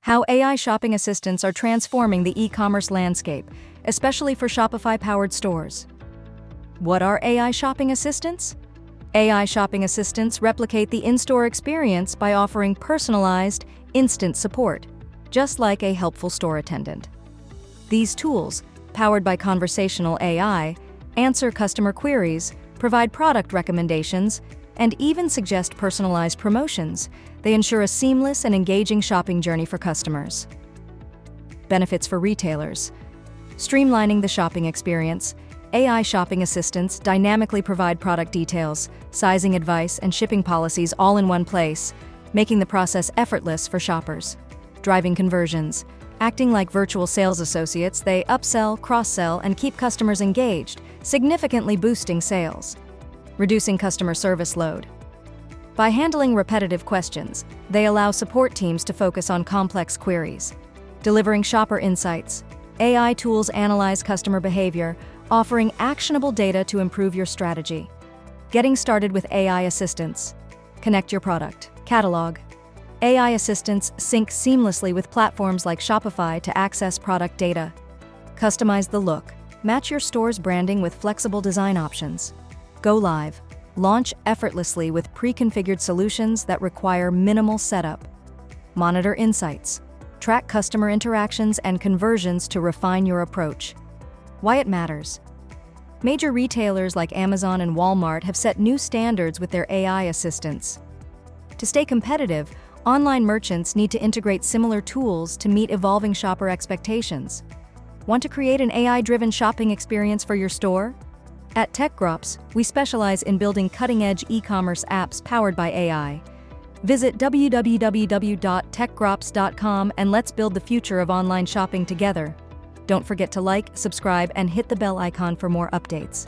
How AI shopping assistants are transforming the e-commerce landscape, especially for Shopify-powered stores. What are AI shopping assistants? AI shopping assistants replicate the in-store experience by offering personalized, instant support, just like a helpful store attendant. These tools, powered by conversational AI, answer customer queries, provide product recommendations, and even suggest personalized promotions. They ensure a seamless and engaging shopping journey for customers. Benefits for retailers. Streamlining the shopping experience. AI shopping assistants dynamically provide product details, sizing advice, and shipping policies all in one place, making the process effortless for shoppers. Driving conversions. Acting like virtual sales associates, they upsell, cross-sell, and keep customers engaged, significantly boosting sales. Reducing customer service load. By handling repetitive questions, they allow support teams to focus on complex queries. Delivering shopper insights. AI tools analyze customer behavior, offering actionable data to improve your strategy. Getting started with AI assistants. Connect your product. Catalog. AI assistants sync seamlessly with platforms like Shopify to access product data. Customize the look. Match your store's branding with flexible design options. Go live. Launch effortlessly with pre-configured solutions that require minimal setup. Monitor insights. Track customer interactions and conversions to refine your approach. Why it matters. Major retailers like Amazon and Walmart have set new standards with their AI assistants. To stay competitive, online merchants need to integrate similar tools to meet evolving shopper expectations. Want to create an AI-driven shopping experience for your store? At TechGropse, we specialize in building cutting-edge e-commerce apps powered by AI. Visit www.techgropse.com and let's build the future of online shopping together. Don't forget to like, subscribe, and hit the bell icon for more updates.